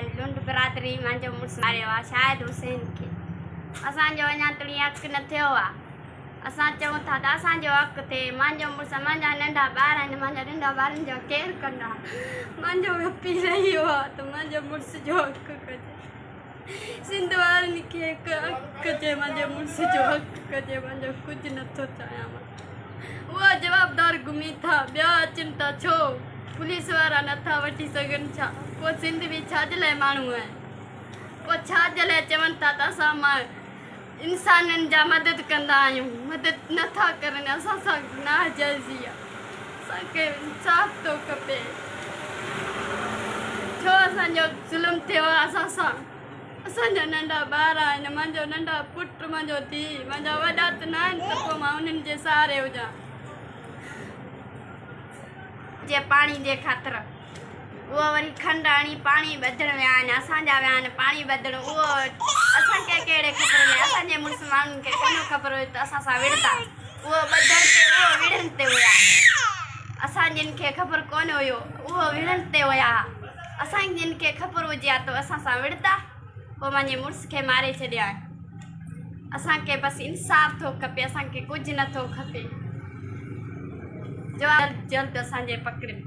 लुंड बिरादरी मुंहिंजो मुड़ुसु मारियो आहे शाहिद हुसैन खे। असांजो अञा ताईं हक़ न थियो आहे। असां चऊं था त असांजो हक़ थिए। मुंहिंजो मुड़ुसु, मुंहिंजा नंढा ॿार आहिनि, मुंहिंजा नंढा ॿारनि जो केरु कंदा? मुंहिंजो पी रहियो आहे त मुंहिंजो मुड़ुस जो हक़ कजे। सिंध वारनि खे हक़ कजे, मुंहिंजे मुड़ुस जो हक़ कजे। मुंहिंजो कुझु नथो चाहियां। उहा जवाबदार घुमी था, ॿिया अचनि था छो? पुलिस वारा नथा वठी सघनि छा? पोइ सिंध बि छाजे लाइ माण्हू आहिनि? पोइ छाजे लाइ चवनि था त असां मां इंसाननि जा मदद कंदा आहियूं? मदद नथा करनि। असां सां नाजाइज़ी आहे। असांखे इंसाफ़ थो खपे। छो असांजो ज़ुल्म थियो आहे असां सां? असांजा नंढा ॿार आहिनि, मुंहिंजो नंढा पुटु, मुंहिंजो धीउ, मुंहिंजा वॾा त न आहिनि त पोइ मां उन्हनि जे सहारे हुजां। जे पाणी जे ख़ातिर उहो वरी खंड हणी पाणी ॿधण विया आहिनि। असांजा विया आहिनि पाणी ॿधण। उहो असांखे कहिड़े ख़बर हुई? असांजे मुस्लमाननि खे कोन ख़बर हुई त असां सां विढ़ंदा। उहो ॿधण ते, उहो विढ़नि ते हुया। असांजनि खे ख़बर कोन हुयो, उहो विढ़नि ते हुया। असांजनि खे ख़बर हुजे हा त असां सां विढ़ंदा। पोइ मुंहिंजे मुड़ुस खे मारे छॾिया। असांखे बसि इंसाफ़ थो खपे। असांखे कुझु नथो खपे। जल्द जल्द असांजे पकड़नि।